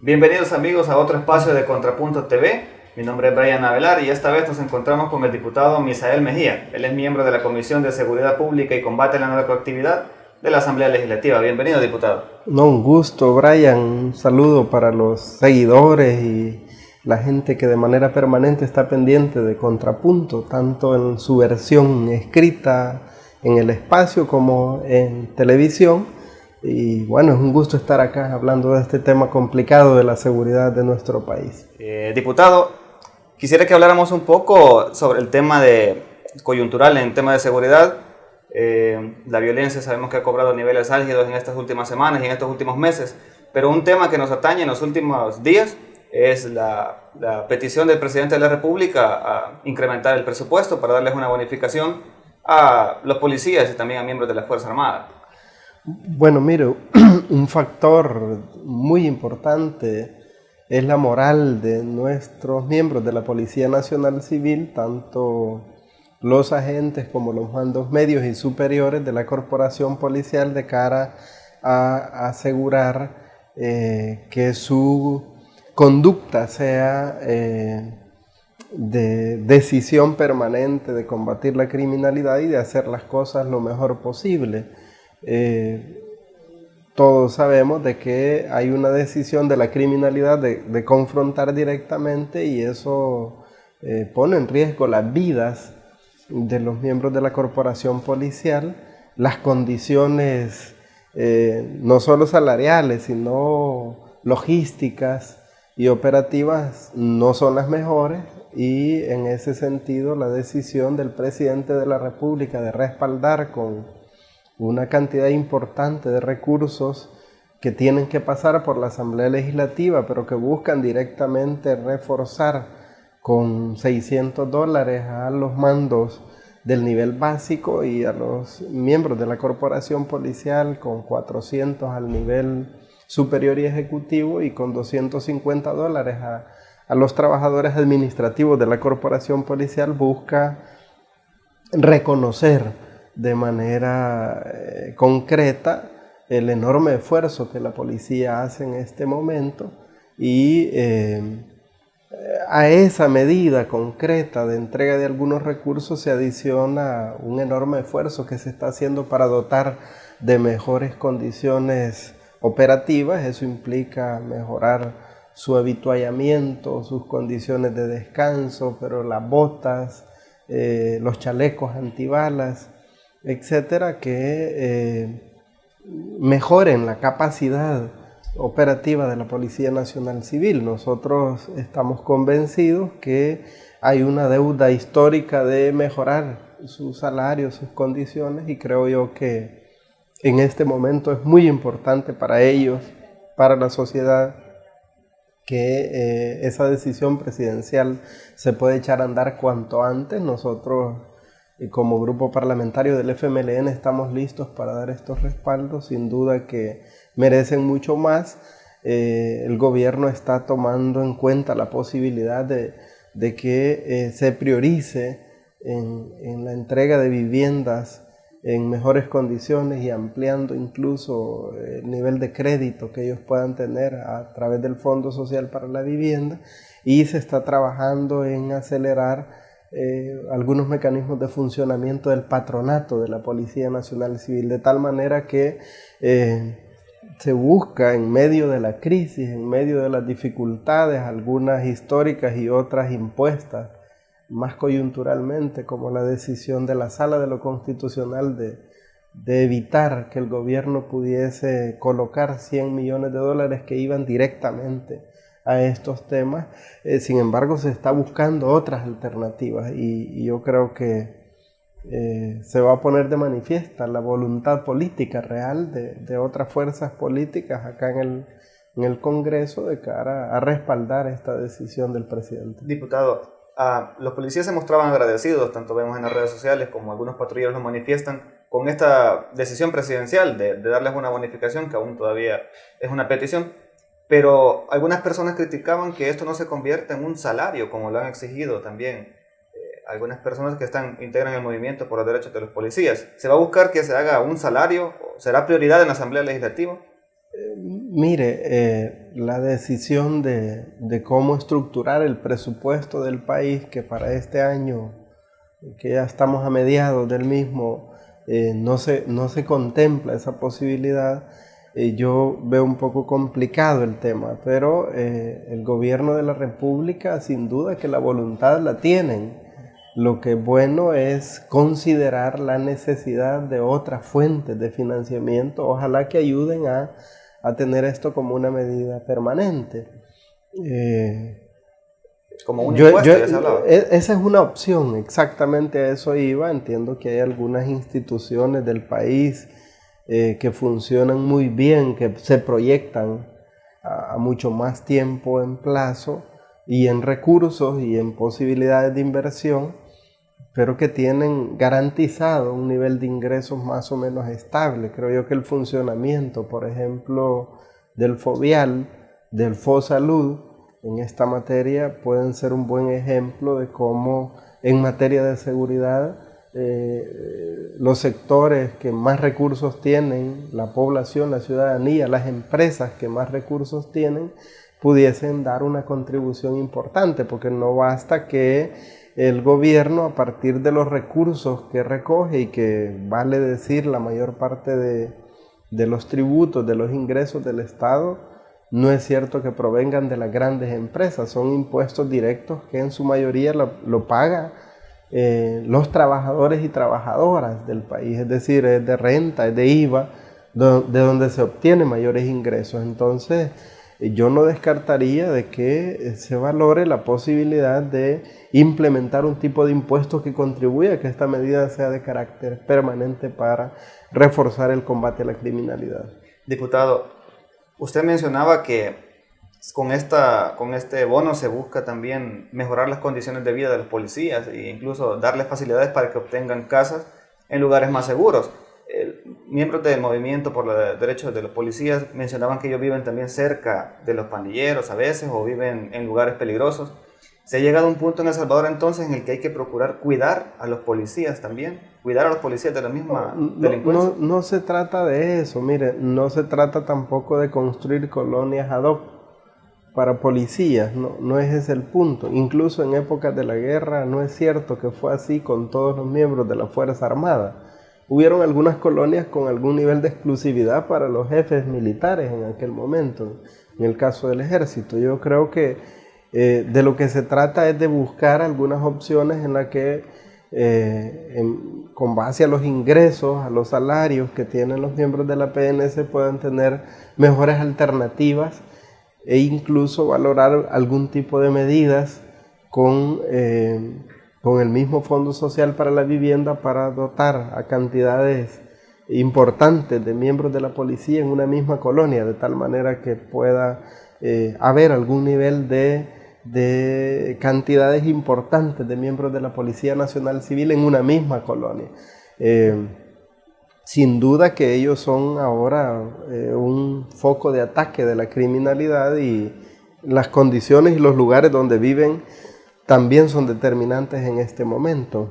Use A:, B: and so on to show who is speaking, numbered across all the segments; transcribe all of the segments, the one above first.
A: Bienvenidos amigos a otro espacio de Contrapunto TV. Mi nombre es Brian Avelar y esta vez nos encontramos con el diputado Misael Mejía. Él es miembro de la Comisión de Seguridad Pública y Combate a la Narcoactividad de la Asamblea Legislativa. Bienvenido, diputado.
B: No, un gusto, Brian. Un saludo para los seguidores y la gente que de manera permanente está pendiente de Contrapunto, tanto en su versión escrita en el espacio como en televisión. Y bueno, es un gusto estar acá hablando de este tema complicado de la seguridad de nuestro país.
A: Diputado, quisiera que habláramos un poco sobre el tema coyuntural en tema de seguridad. La violencia sabemos que ha cobrado niveles álgidos en estas últimas semanas y en estos últimos meses, pero un tema que nos atañe en los últimos días es la petición del presidente de la República a incrementar el presupuesto para darles una bonificación a los policías y también a miembros de la Fuerza Armada.
B: Bueno, mire, un factor muy importante es la moral de nuestros miembros de la Policía Nacional Civil, tanto los agentes como los mandos medios y superiores de la corporación policial, de cara a asegurar que su conducta sea de decisión permanente de combatir la criminalidad y de hacer las cosas lo mejor posible. Todos sabemos de que hay una decisión de la criminalidad de confrontar directamente, y eso pone en riesgo las vidas de los miembros de la corporación policial. Las condiciones no solo salariales, sino logísticas y operativas no son las mejores, y en ese sentido la decisión del presidente de la República de respaldar con una cantidad importante de recursos que tienen que pasar por la Asamblea Legislativa, pero que buscan directamente reforzar con $600 a los mandos del nivel básico y a los miembros de la corporación policial, con 400 al nivel superior y ejecutivo, y con $250 a los trabajadores administrativos de la corporación policial, busca reconocer de manera concreta el enorme esfuerzo que la policía hace en este momento, y a esa medida concreta de entrega de algunos recursos se adiciona un enorme esfuerzo que se está haciendo para dotar de mejores condiciones operativas. Eso implica mejorar su habituallamiento, sus condiciones de descanso, pero las botas, los chalecos antibalas, etcétera, que mejoren la capacidad operativa de la Policía Nacional Civil. Nosotros estamos convencidos que hay una deuda histórica de mejorar sus salarios, sus condiciones, y creo yo que en este momento es muy importante para ellos, para la sociedad, que esa decisión presidencial se puede echar a andar cuanto antes. Nosotros, como grupo parlamentario del FMLN, estamos listos para dar estos respaldos. Sin duda que merecen mucho más. El gobierno está tomando en cuenta la posibilidad de que se priorice en la entrega de viviendas en mejores condiciones, y ampliando incluso el nivel de crédito que ellos puedan tener a través del Fondo Social para la Vivienda, y se está trabajando en acelerar algunos mecanismos de funcionamiento del patronato de la Policía Nacional Civil, de tal manera que se busca, en medio de la crisis, en medio de las dificultades, algunas históricas y otras impuestas más coyunturalmente, como la decisión de la Sala de lo Constitucional de evitar que el gobierno pudiese colocar $100 millones que iban directamente a estos temas. Sin embargo, se está buscando otras alternativas, y yo creo que se va a poner de manifiesta la voluntad política real de otras fuerzas políticas acá en el Congreso, de cara a respaldar esta decisión del presidente.
A: Diputado, los policías se mostraban agradecidos, tanto vemos en las redes sociales como algunos patrulleros lo manifiestan, con esta decisión presidencial de darles una bonificación, que aún todavía es una petición, pero algunas personas criticaban que esto no se convierta en un salario, como lo han exigido también algunas personas que integran el movimiento por los derechos de los policías. ¿Se va a buscar que se haga un salario? ¿Será prioridad en la Asamblea Legislativa?
B: Mire, la decisión de cómo estructurar el presupuesto del país, que para este año, que ya estamos a mediados del mismo, no se contempla esa posibilidad. Yo veo un poco complicado el tema, pero el gobierno de la República sin duda que la voluntad la tienen. Lo que es bueno es considerar la necesidad de otras fuentes de financiamiento, ojalá que ayuden a tener esto como una medida permanente.
A: Como un impuesto, ya se hablaba.
B: Esa es una opción, exactamente a eso iba. Entiendo que hay algunas instituciones del país que funcionan muy bien, que se proyectan a mucho más tiempo en plazo y en recursos y en posibilidades de inversión, pero que tienen garantizado un nivel de ingresos más o menos estable. Creo yo que el funcionamiento, por ejemplo, del FOVIAL, del FOSalud, en esta materia pueden ser un buen ejemplo de cómo en materia de seguridad los sectores que más recursos tienen, la población, la ciudadanía, las empresas que más recursos tienen, pudiesen dar una contribución importante, porque no basta que el gobierno, a partir de los recursos que recoge y que vale decir la mayor parte de los tributos, de los ingresos del Estado, no es cierto que provengan de las grandes empresas, son impuestos directos que en su mayoría lo pagan los trabajadores y trabajadoras del país, es decir, es de renta, es de IVA, de donde se obtienen mayores ingresos. Entonces, yo no descartaría de que se valore la posibilidad de implementar un tipo de impuesto que contribuya a que esta medida sea de carácter permanente para reforzar el combate a la criminalidad.
A: Diputado, usted mencionaba que con este bono se busca también mejorar las condiciones de vida de los policías e incluso darles facilidades para que obtengan casas en lugares más seguros. Miembros del movimiento por los derechos de los policías mencionaban que ellos viven también cerca de los pandilleros a veces o viven en lugares peligrosos. Se ha llegado a un punto en El Salvador entonces en el que hay que procurar cuidar a los policías también, cuidar a los policías de la misma delincuencia.
B: No se trata de eso, mire, no se trata tampoco de construir colonias ad hoc para policías, no es ese el punto. Incluso en épocas de la guerra no es cierto que fue así con todos los miembros de la Fuerza Armada. Hubieron algunas colonias con algún nivel de exclusividad para los jefes militares en aquel momento, en el caso del ejército. Yo creo que de lo que se trata es de buscar algunas opciones en las que con base a los ingresos, a los salarios que tienen los miembros de la PNC puedan tener mejores alternativas e incluso valorar algún tipo de medidas con el mismo Fondo Social para la Vivienda para dotar a cantidades importantes de miembros de la policía en una misma colonia, de tal manera que pueda haber algún nivel de cantidades importantes de miembros de la Policía Nacional Civil en una misma colonia. Sin duda que ellos son ahora un foco de ataque de la criminalidad y las condiciones y los lugares donde viven también son determinantes en este momento.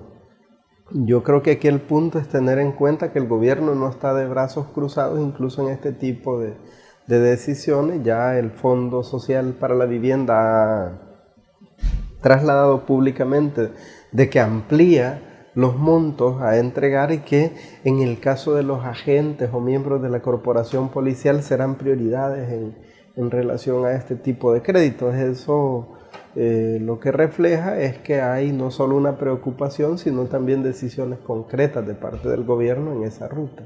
B: Yo creo que aquí el punto es tener en cuenta que el gobierno no está de brazos cruzados incluso en este tipo de decisiones. Ya el Fondo Social para la Vivienda ha trasladado públicamente de que amplía los montos a entregar y que en el caso de los agentes o miembros de la corporación policial serán prioridades en relación a este tipo de créditos. Eso lo que refleja es que hay no solo una preocupación, sino también decisiones concretas de parte del gobierno en esa ruta.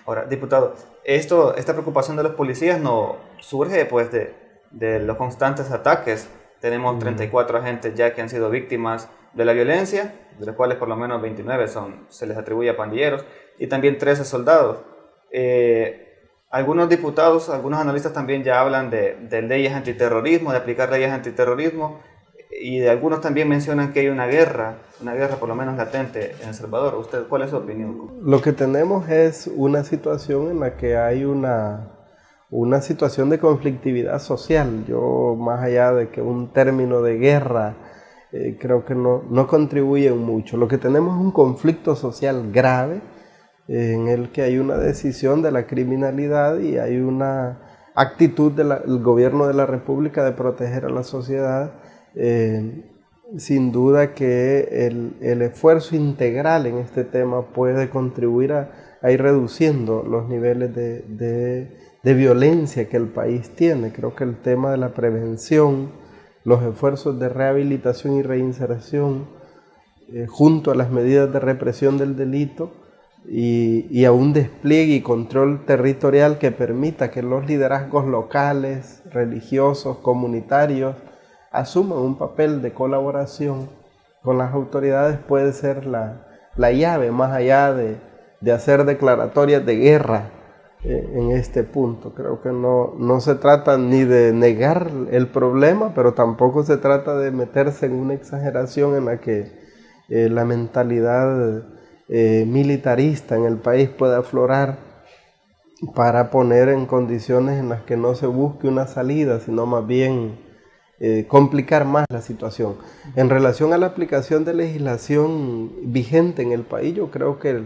A: Ahora, diputado, esta preocupación de los policías no surge después de los constantes ataques. Tenemos 34 agentes ya que han sido víctimas de la violencia, de los cuales por lo menos 29 se les atribuye a pandilleros, y también 13 soldados. Algunos diputados, algunos analistas también ya hablan de leyes antiterrorismo, de aplicar leyes antiterrorismo, y de algunos también mencionan que hay una guerra por lo menos latente en El Salvador. ¿Usted cuál es su opinión?
B: Lo que tenemos es una situación en la que hay una situación de conflictividad social. Yo, más allá de que un término de guerra, creo que no contribuyen mucho. Lo que tenemos es un conflicto social grave en el que hay una decisión de la criminalidad y hay actitud del gobierno de la República de proteger a la sociedad. Sin duda que el esfuerzo integral en este tema puede contribuir a ir reduciendo los niveles de violencia que el país tiene. Creo que el tema de la prevención, los esfuerzos de rehabilitación y reinserción, junto a las medidas de represión del delito y a un despliegue y control territorial que permita que los liderazgos locales, religiosos, comunitarios, asuman un papel de colaboración con las autoridades, puede ser la llave, más allá de hacer declaratorias de guerra en este punto. Creo que no se trata ni de negar el problema, pero tampoco se trata de meterse en una exageración en la que la mentalidad militarista en el país pueda aflorar para poner en condiciones en las que no se busque una salida, sino más bien complicar más la situación. En relación a la aplicación de legislación vigente en el país, yo creo que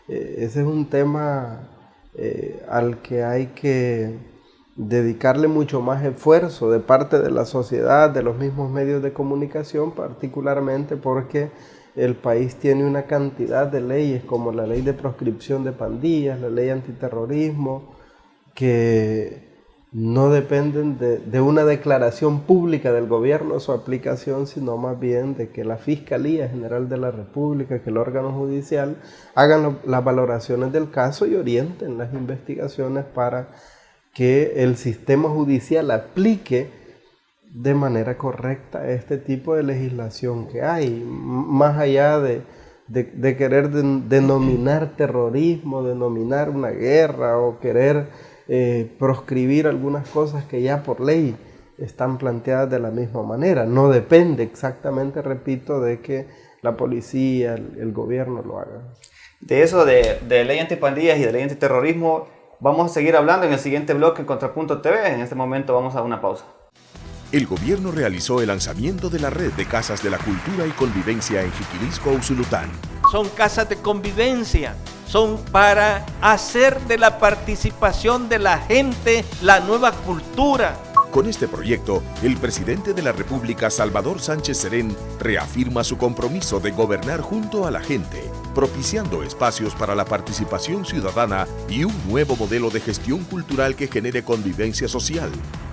B: ese es un tema al que hay que dedicarle mucho más esfuerzo de parte de la sociedad, de los mismos medios de comunicación, particularmente porque el país tiene una cantidad de leyes como la ley de proscripción de pandillas, la ley antiterrorismo, que no dependen de una declaración pública del gobierno su aplicación, sino más bien de que la Fiscalía General de la República, que el órgano judicial, hagan las valoraciones del caso y orienten las investigaciones para que el sistema judicial aplique de manera correcta este tipo de legislación que hay, más allá de querer denominar terrorismo, denominar una guerra o querer proscribir algunas cosas que ya por ley están planteadas de la misma manera. No depende exactamente, repito, de que la policía, el gobierno lo haga.
A: De eso, de ley antipandillas y de ley antiterrorismo, vamos a seguir hablando en el siguiente bloque en Contrapunto TV. En este momento vamos a una pausa.
C: El gobierno realizó el lanzamiento de la red de casas de la cultura y convivencia en Jiquilisco, Usulután.
D: Son casas de convivencia, son para hacer de la participación de la gente la nueva cultura.
C: Con este proyecto, el presidente de la República, Salvador Sánchez Serén, reafirma su compromiso de gobernar junto a la gente, propiciando espacios para la participación ciudadana y un nuevo modelo de gestión cultural que genere convivencia social.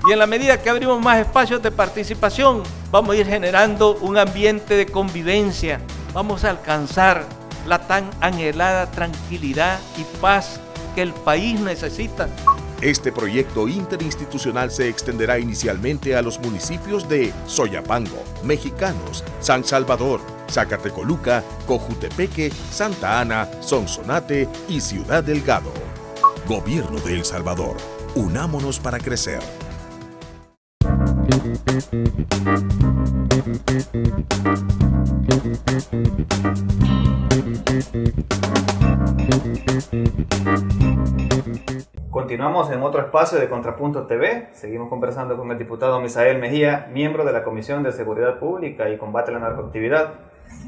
D: Y en la medida que abrimos más espacios de participación, vamos a ir generando un ambiente de convivencia. Vamos a alcanzar la tan anhelada tranquilidad y paz que el país necesita.
C: Este proyecto interinstitucional se extenderá inicialmente a los municipios de Soyapango, Mexicanos, San Salvador, Zacatecoluca, Cojutepeque, Santa Ana, Sonsonate y Ciudad Delgado. Gobierno de El Salvador. Unámonos para crecer.
A: Continuamos en otro espacio de Contrapunto TV. Seguimos conversando con el diputado Misael Mejía, miembro de la Comisión de Seguridad Pública y Combate a la Narcoactividad.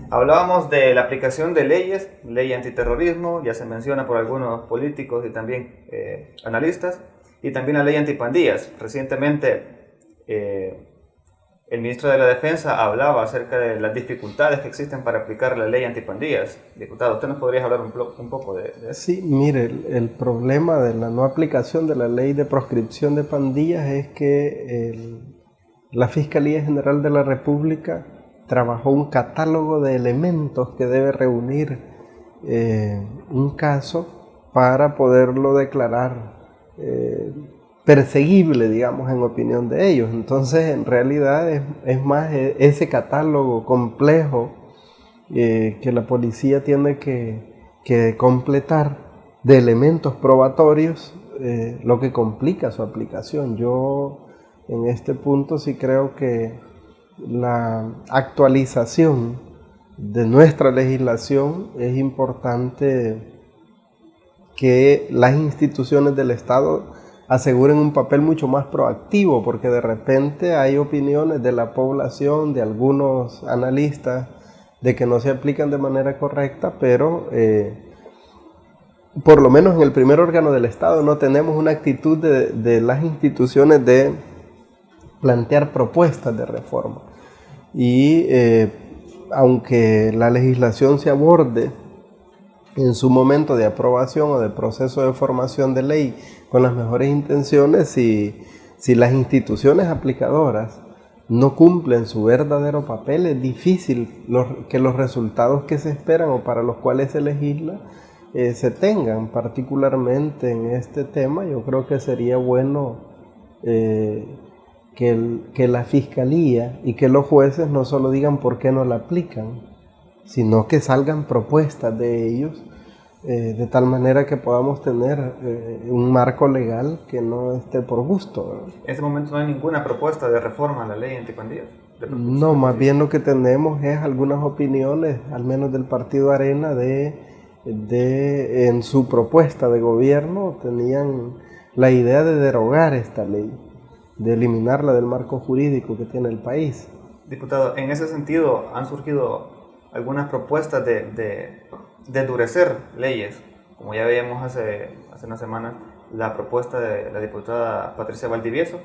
A: Hablábamos de la aplicación de leyes, ley antiterrorismo, ya se menciona por algunos políticos y también analistas, y también la ley antipandillas. Recientemente el ministro de la Defensa hablaba acerca de las dificultades que existen para aplicar la ley antipandillas. Diputado, ¿usted nos podría hablar un poco de eso?
B: Sí, mire, el problema de la no aplicación de la ley de proscripción de pandillas es que la Fiscalía General de la República trabajó un catálogo de elementos que debe reunir un caso para poderlo declarar perseguible, digamos, en opinión de ellos. Entonces, en realidad es más ese catálogo complejo que la policía tiene que completar de elementos probatorios, lo que complica su aplicación. Yo en este punto sí creo que la actualización de nuestra legislación es importante, que las instituciones del Estado aseguren un papel mucho más proactivo, porque de repente hay opiniones de la población, de algunos analistas, de que no se aplican de manera correcta, pero por lo menos en el primer órgano del Estado, no tenemos una actitud de las instituciones de plantear propuestas de reforma. Y aunque la legislación se aborde en su momento de aprobación o de proceso de formación de ley con las mejores intenciones, si las instituciones aplicadoras no cumplen su verdadero papel, es difícil que los resultados que se esperan o para los cuales se legisla se tengan. Particularmente en este tema, yo creo que sería bueno que la Fiscalía y que los jueces no solo digan por qué no la aplican, sino que salgan propuestas de ellos, de tal manera que podamos tener un marco legal que no esté por gusto, ¿verdad?
A: En este momento no hay ninguna propuesta de reforma a la ley antipandillas.
B: No, más bien lo que tenemos es algunas opiniones, al menos del partido Arena, en su propuesta de gobierno tenían la idea de derogar esta ley, de eliminarla del marco jurídico que tiene el país.
A: Diputado, en ese sentido han surgido algunas propuestas de endurecer leyes, como ya veíamos hace una semana la propuesta de la diputada Patricia Valdivieso,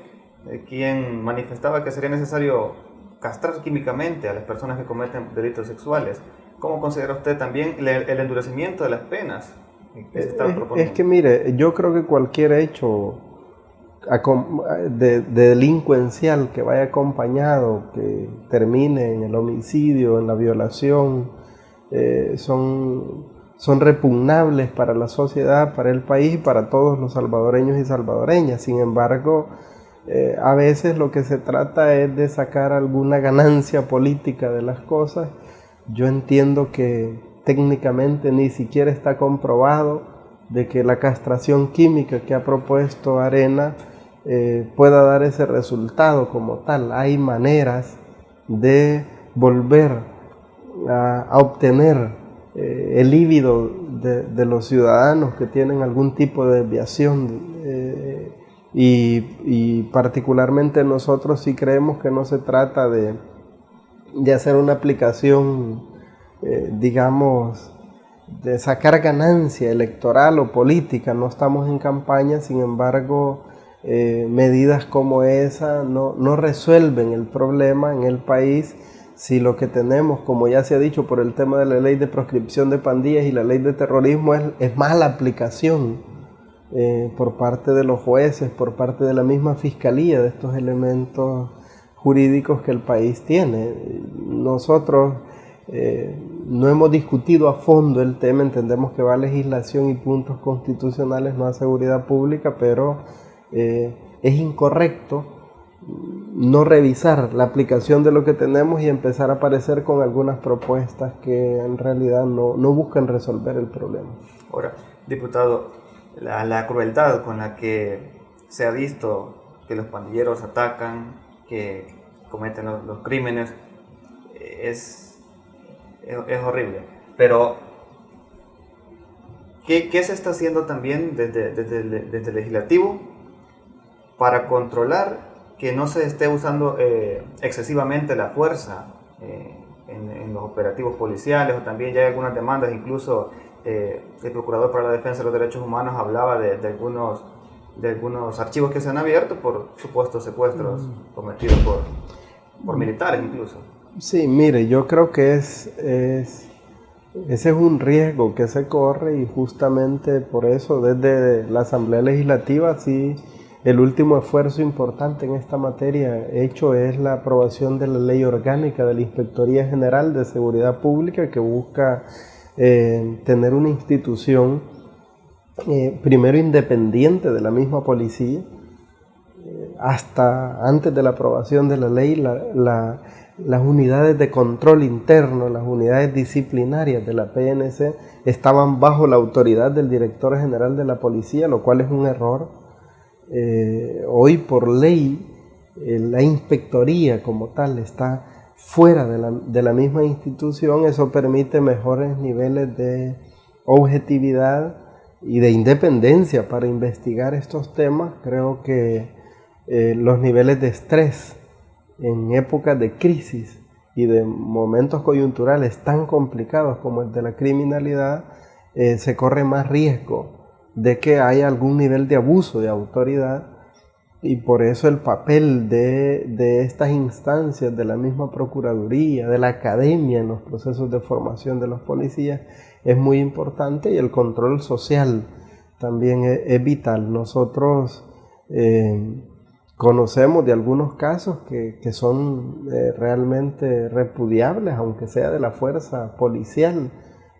A: quien manifestaba que sería necesario castrar químicamente a las personas que cometen delitos sexuales. ¿Cómo considera usted también el endurecimiento de las penas que se están proponiendo?
B: Es que mire, yo creo que cualquier hecho de delincuencial que vaya acompañado, que termine en el homicidio, en la violación, son repugnables para la sociedad, para el país y para todos los salvadoreños y salvadoreñas. Sin embargo, a veces lo que se trata es de sacar alguna ganancia política de las cosas. Yo entiendo que técnicamente ni siquiera está comprobado de que la castración química que ha propuesto Arena pueda dar ese resultado como tal. Hay maneras de volver a obtener el líbido de los ciudadanos que tienen algún tipo de desviación, y particularmente nosotros sí creemos que no se trata de hacer una aplicación, digamos, de sacar ganancia electoral o política. No estamos en campaña, sin embargo, medidas como esa no resuelven el problema en el país si lo que tenemos, como ya se ha dicho, por el tema de la ley de proscripción de pandillas y la ley de terrorismo, es mala aplicación por parte de los jueces, por parte de la misma Fiscalía, de estos elementos jurídicos que el país tiene. Nosotros no hemos discutido a fondo el tema, entendemos que va a legislación y puntos constitucionales, no a seguridad pública, pero es incorrecto no revisar la aplicación de lo que tenemos y empezar a aparecer con algunas propuestas que en realidad no buscan resolver el problema.
A: Ahora, diputado, la crueldad con la que se ha visto que los pandilleros atacan, que cometen los crímenes, es horrible. Pero, ¿qué se está haciendo también desde el legislativo para controlar que no se esté usando excesivamente la fuerza en los operativos policiales? O también ya hay algunas demandas, incluso el Procurador para la Defensa de los Derechos Humanos hablaba de algunos archivos que se han abierto por supuestos secuestros cometidos por militares incluso.
B: Sí, mire, yo creo que ese es un riesgo que se corre, y justamente por eso desde la Asamblea Legislativa sí. El último esfuerzo importante en esta materia hecho es la aprobación de la Ley Orgánica de la Inspectoría General de Seguridad Pública, que busca tener una institución primero independiente de la misma policía. Hasta antes de la aprobación de la ley, las unidades de control interno, las unidades disciplinarias de la PNC estaban bajo la autoridad del director general de la policía, lo cual es un error. Hoy por ley la inspectoría como tal está fuera de la misma institución. Eso permite mejores niveles de objetividad y de independencia para investigar estos temas. Creo que los niveles de estrés en épocas de crisis y de momentos coyunturales tan complicados como el de la criminalidad se corre más riesgo de que haya algún nivel de abuso de autoridad, y por eso el papel de estas instancias, de la misma Procuraduría, de la academia en los procesos de formación de los policías es muy importante, y el control social también es vital. Nosotros conocemos de algunos casos que son realmente repudiables, aunque sea de la fuerza policial,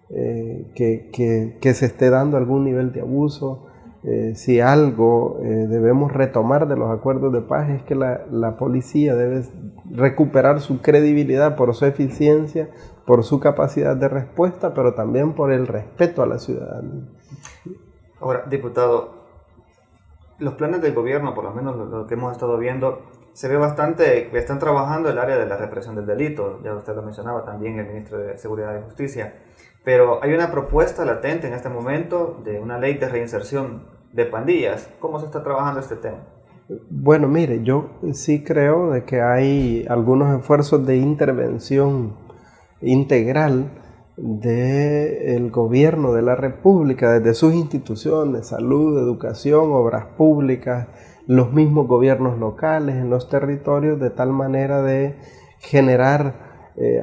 B: que se esté dando algún nivel de abuso. Si algo debemos retomar de los acuerdos de paz es que la policía debe recuperar su credibilidad por su eficiencia, por su capacidad de respuesta, pero también por el respeto a la ciudadanía.
A: Ahora, diputado, los planes del gobierno, por lo menos lo que hemos estado viendo, se ve bastante que están trabajando el área de la represión del delito. Ya usted lo mencionaba, también el ministro de Seguridad y Justicia. Pero hay una propuesta latente en este momento de una ley de reinserción de pandillas. ¿Cómo se está trabajando este tema?
B: Bueno, mire, yo sí creo de que hay algunos esfuerzos de intervención integral del gobierno de la República, desde sus instituciones, salud, educación, obras públicas, los mismos gobiernos locales en los territorios, de tal manera de generar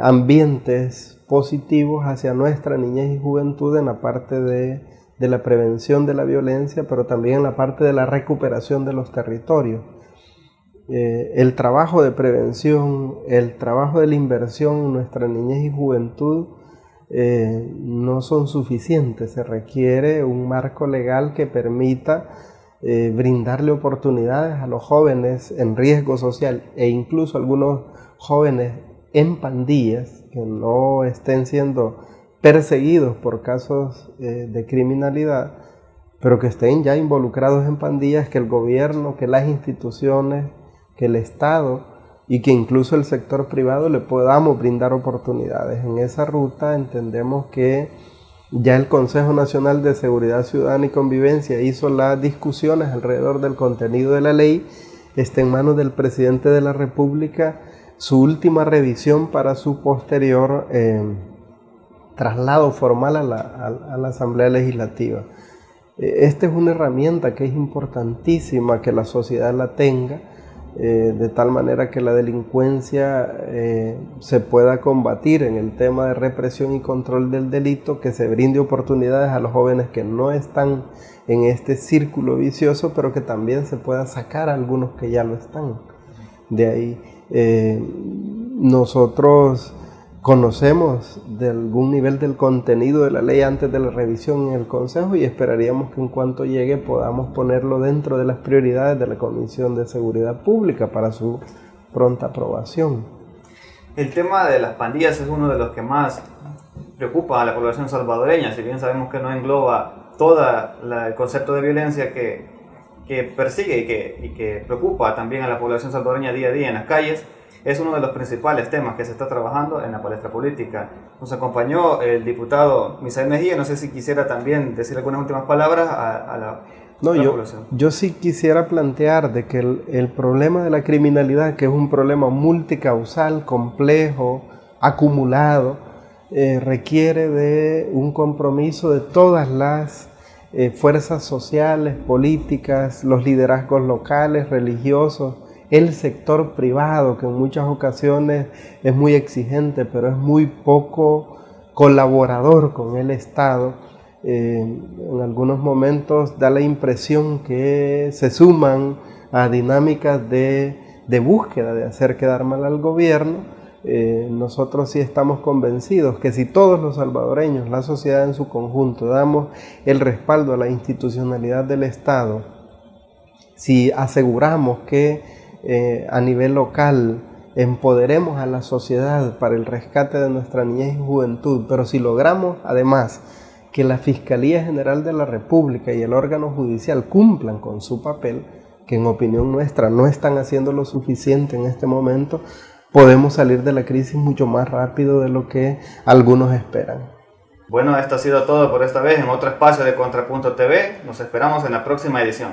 B: ambientes positivos hacia nuestra niñez y juventud en la parte de la prevención de la violencia, pero también en la parte de la recuperación de los territorios. El trabajo de prevención, el trabajo de la inversión en nuestra niñez y juventud no son suficientes. Se requiere un marco legal que permita brindarle oportunidades a los jóvenes en riesgo social, e incluso algunos jóvenes en pandillas que no estén siendo perseguidos por casos de criminalidad, pero que estén ya involucrados en pandillas, que el gobierno, que las instituciones, que el Estado y que incluso el sector privado le podamos brindar oportunidades. En esa ruta entendemos que ya el Consejo Nacional de Seguridad Ciudadana y Convivencia hizo las discusiones alrededor del contenido de la ley. Está en manos del presidente de la República su última revisión para su posterior traslado formal a la Asamblea Legislativa. Esta es una herramienta que es importantísima que la sociedad la tenga, de tal manera que la delincuencia se pueda combatir en el tema de represión y control del delito, que se brinde oportunidades a los jóvenes que no están en este círculo vicioso, pero que también se pueda sacar a algunos que ya lo están. De ahí nosotros conocemos de algún nivel del contenido de la ley antes de la revisión en el Consejo, y esperaríamos que en cuanto llegue podamos ponerlo dentro de las prioridades de la Comisión de Seguridad Pública para su pronta aprobación.
A: El tema de las pandillas es uno de los que más preocupa a la población salvadoreña, si bien sabemos que no engloba todo el concepto de violencia que persigue y que preocupa también a la población salvadoreña día a día en las calles. Es uno de los principales temas que se está trabajando en la palestra política. Nos acompañó el diputado Misael Mejía. No sé si quisiera también decir algunas últimas palabras a la población.
B: Yo sí quisiera plantear de que el problema de la criminalidad, que es un problema multicausal, complejo, acumulado, requiere de un compromiso de todas las fuerzas sociales, políticas, los liderazgos locales, religiosos, el sector privado, que en muchas ocasiones es muy exigente, pero es muy poco colaborador con el Estado. En algunos momentos da la impresión que se suman a dinámicas de búsqueda de hacer quedar mal al gobierno. Nosotros sí estamos convencidos que si todos los salvadoreños, la sociedad en su conjunto, damos el respaldo a la institucionalidad del Estado, si aseguramos que a nivel local empoderemos a la sociedad para el rescate de nuestra niñez y juventud, pero si logramos además que la Fiscalía General de la República y el órgano judicial cumplan con su papel, que en opinión nuestra no están haciendo lo suficiente en este momento, podemos salir de la crisis mucho más rápido de lo que algunos esperan.
A: Bueno, esto ha sido todo por esta vez en otro espacio de Contrapunto TV. Nos esperamos en la próxima edición.